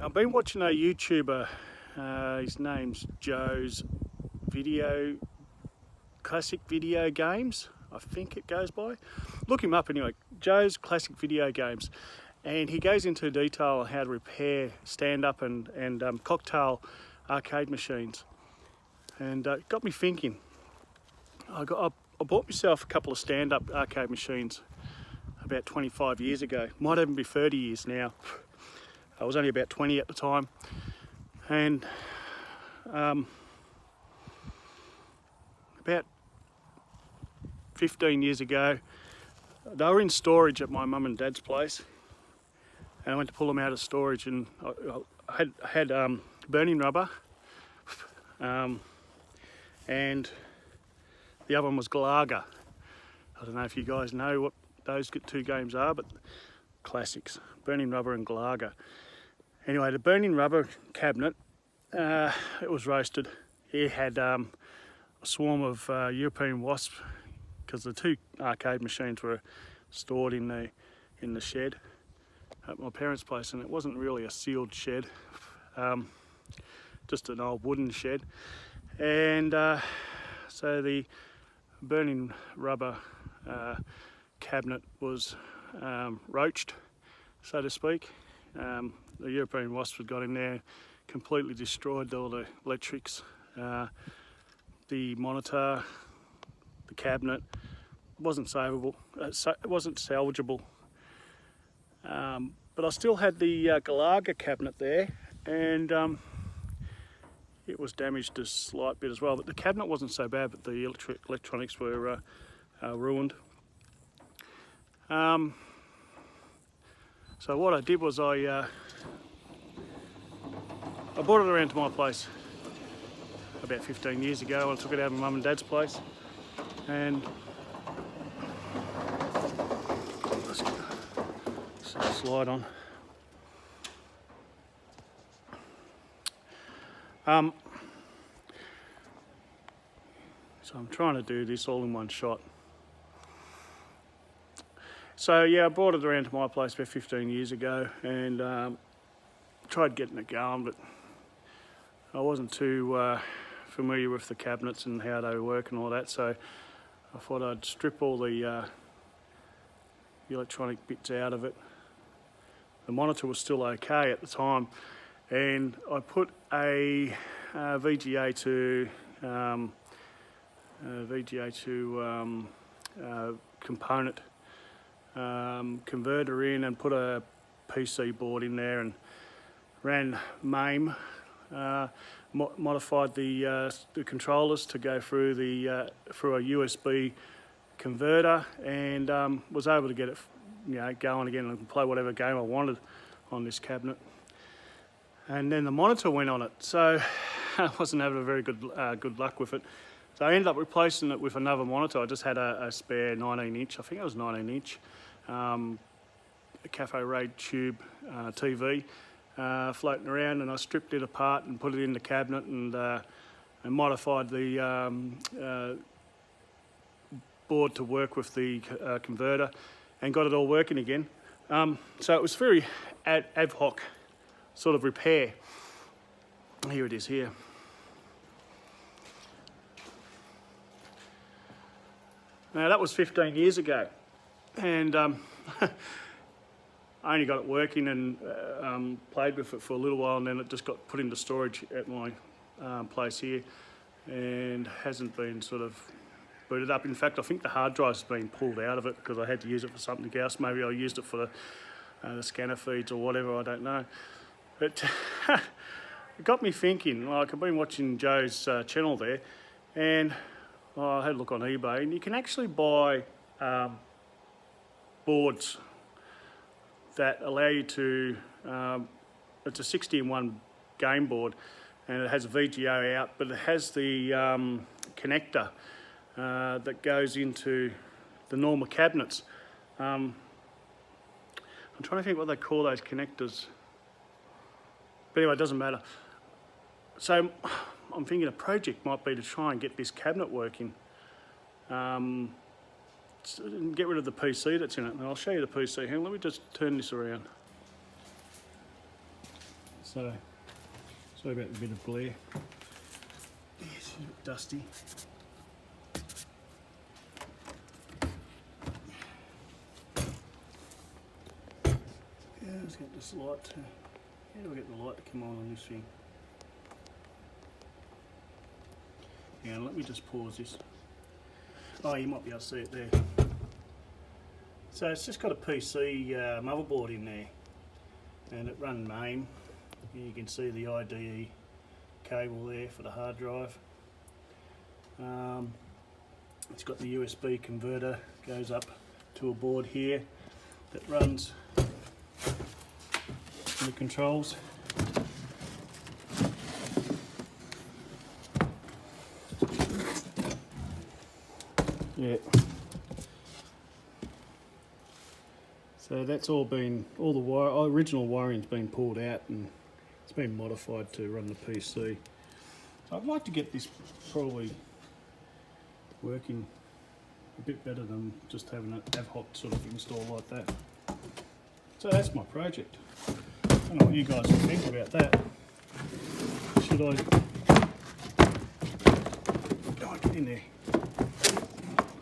I've been watching a YouTuber, his name's Classic Video Games, I think it goes by. Look him up anyway, Joe's Classic Video Games. And he goes into detail on how to repair stand-up and cocktail arcade machines. And it got me thinking. I bought myself a couple of stand-up arcade machines about 25 years ago. Might even be 30 years now. I was only about 20 at the time. And about 15 years ago, they were in storage at my mum and dad's place. And I went to pull them out of storage, and I had burning rubber, and the other one was Galaga. I don't know if you guys know what those two games are, but classics, burning rubber and Galaga. Anyway, the burning rubber cabinet, it was roasted. It had a swarm of European wasps, because the two arcade machines were stored in the shed at my parents' place, and it wasn't really a sealed shed, just an old wooden shed. And so the burning rubber cabinet was roached, so to speak. The European wasps had got in there, completely destroyed all the electrics, the monitor, the cabinet. Wasn't savable. It wasn't salvageable. But I still had the Galaga cabinet there, and it was damaged a slight bit as well. But the cabinet wasn't so bad, but the electronics were ruined. So what I did was I brought it around to my place about 15 years ago. I took it out of my mum and dad's place, and let's slide on. So I'm trying to do this all in one shot. So yeah, I brought it around to my place about 15 years ago, and tried getting it going, but I wasn't too familiar with the cabinets and how they work and all that, so I thought I'd strip all the electronic bits out of it. The monitor was still okay at the time, and I put a VGA to component converter in, and put a PC board in there, and ran mame, modified the controllers to go through through a USB converter, and was able to get it going again and play whatever game I wanted on this cabinet. And then the monitor went on it, so I wasn't having a very good luck with it. So I ended up replacing it with another monitor. I just had a spare 19-inch, I think it was 19-inch, a Cafe Raid tube TV floating around, and I stripped it apart and put it in the cabinet, and modified the board to work with the converter, and got it all working again. So it was very ad hoc sort of repair. Here it is here. Now that was 15 years ago, and I only got it working and played with it for a little while, and then it just got put into storage at my place here, and hasn't been sort of booted up. In fact, I think the hard drive's been pulled out of it because I had to use it for something else. Maybe I used it for the scanner feeds or whatever, I don't know. But it got me thinking. Like, I've been watching Joe's channel there, and I had a look on eBay, and you can actually buy boards that allow you to, it's a 60-in-1 game board, and it has a VGA out, but it has the connector that goes into the normal cabinets. I'm trying to think what they call those connectors, but anyway, it doesn't matter. So I'm thinking a project might be to try and get this cabinet working, get rid of the PC that's in it, and I'll show you the PC here. Let me just turn this around. so sorry about the bit of glare. It's a bit dusty. Yeah, let's get this light to, how do I get the light to come on this thing? Yeah, let me just pause this. Oh, you might be able to see it there. So it's just got a PC motherboard in there, and it runs MAME. You can see the IDE cable there for the hard drive. It's got the USB converter, goes up to a board here that runs the controls. Yeah. So that's all been, all the original wiring's been pulled out and it's been modified to run the PC. So I'd like to get this probably working a bit better than just having an ad hoc sort of install like that. So that's my project. I don't know what you guys think about that. Should I get in there? I'm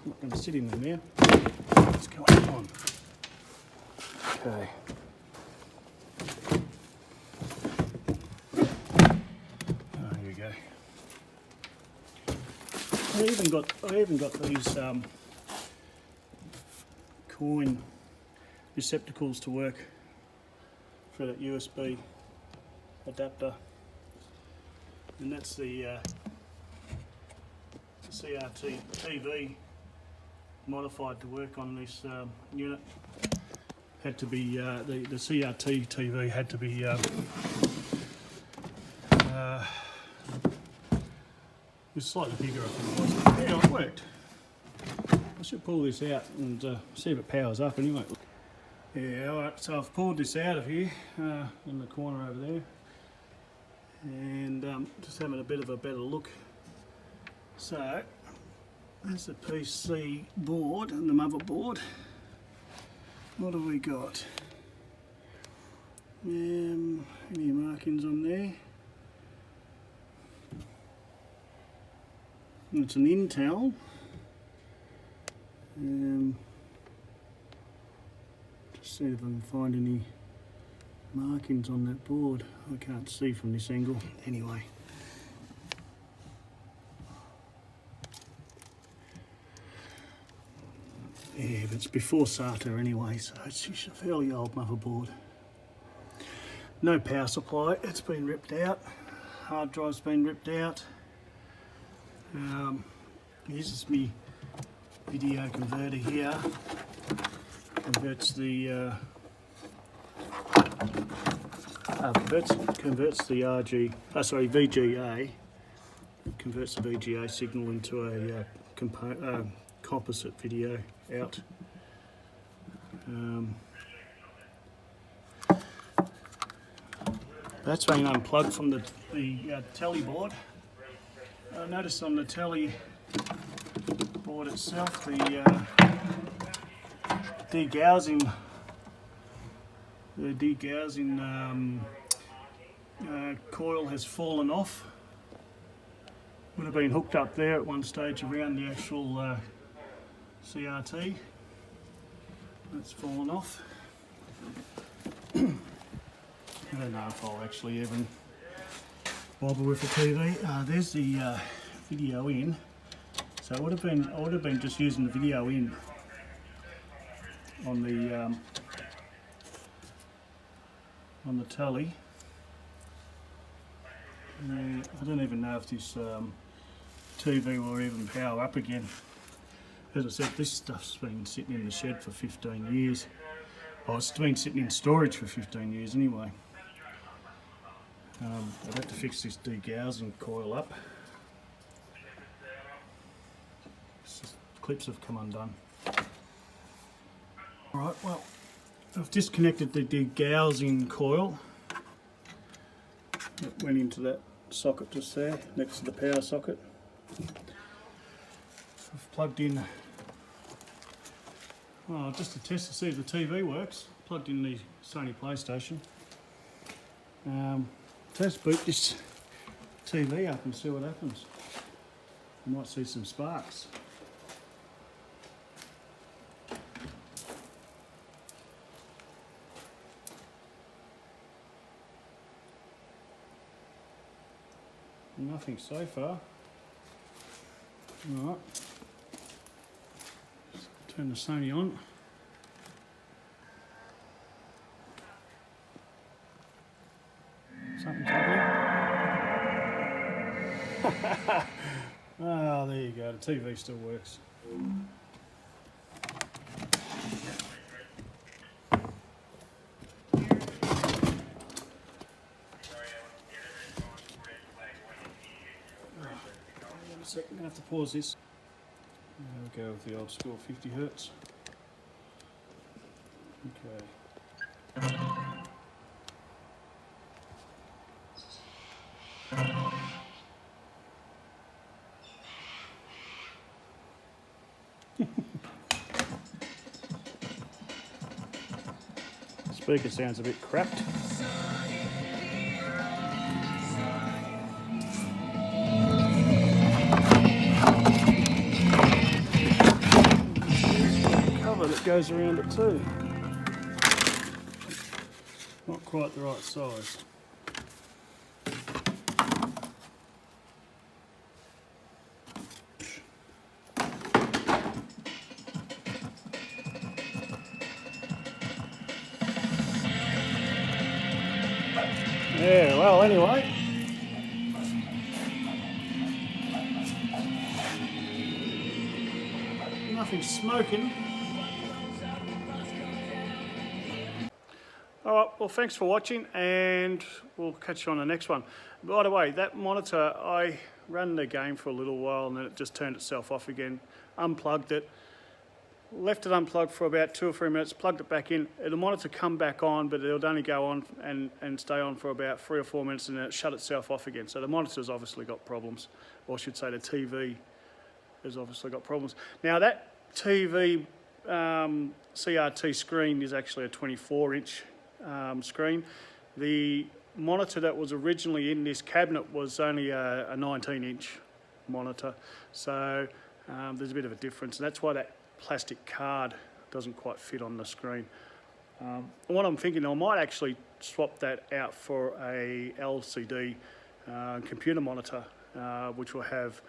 not going to sit in there now. What's going on? Okay. Oh, here we go. I even got these coin receptacles to work for that USB adapter, and that's the CRT TV modified to work on this unit. Had to be the CRT TV had to be was slightly bigger, I think it was. Yeah, it worked. I should pull this out and see if it powers up anyway. Yeah, alright, so I've pulled this out of here in the corner over there, and just having a bit of a better look. So there's the PC board and the motherboard. What have we got? Any markings on there? It's an Intel. Just see if I can find any markings on that board. I can't see from this angle. Anyway. Yeah, but it's before SATA anyway, so it's a fairly old motherboard. No power supply, it's been ripped out. Hard drive's been ripped out. This is my video converter here. Converts the VGA. Converts the VGA signal into a composite video out. That's been unplugged from the telly board. I noticed on the telly board itself the degaussing coil has fallen off. Would have been hooked up there at one stage around the actual CRT. That's fallen off. I don't know if I'll actually even bother with the TV. There's the video in. So I would have been just using the video in on the telly. I don't even know if this TV will even power up again. As I said, this stuff's been sitting in the shed for 15 years. Well, it's been sitting in storage for 15 years anyway. I'd have to fix this degaussing coil up. Clips have come undone. Alright, well, I've disconnected the degaussing coil. It went into that socket just there, next to the power socket. I've plugged in, just to test to see if the TV works, plugged in the Sony PlayStation. Let's boot this TV up and see what happens. You might see some sparks. Nothing so far. Alright. Turn the Sony on. Something's happening. Oh, there you go. The TV still works. I'm going to have to pause this. We'll go with the old school 50 hertz. Okay. Speaker sounds a bit cracked. That goes around it too. Not quite the right size. Yeah, well, anyway. Nothing's smoking. Alright, well thanks for watching and we'll catch you on the next one. By the way, that monitor, I ran the game for a little while and then it just turned itself off again. Unplugged it, left it unplugged for about 2 or 3 minutes, plugged it back in. The monitor come back on, but it'll only go on and stay on for about 3 or 4 minutes and then it shut itself off again. So the monitor's obviously got problems, or I should say the TV has obviously got problems. Now that TV CRT screen is actually a 24-inch screen. The monitor that was originally in this cabinet was only a 19-inch monitor, so there's a bit of a difference, and that's why that plastic card doesn't quite fit on the screen. What I'm thinking, I might actually swap that out for a LCD computer monitor, which will have,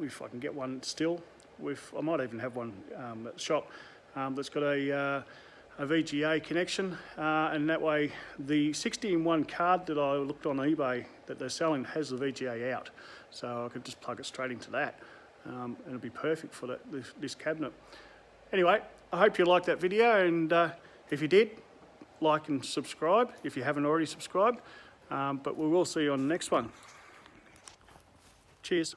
if I can get one still, I might even have one at the shop that's got a VGA connection, and that way the 60-in-1 card that I looked on eBay that they're selling has the VGA out, so I could just plug it straight into that, and it'll be perfect for this cabinet. Anyway, I hope you liked that video, and if you did, like and subscribe if you haven't already subscribed, but we will see you on the next one. Cheers.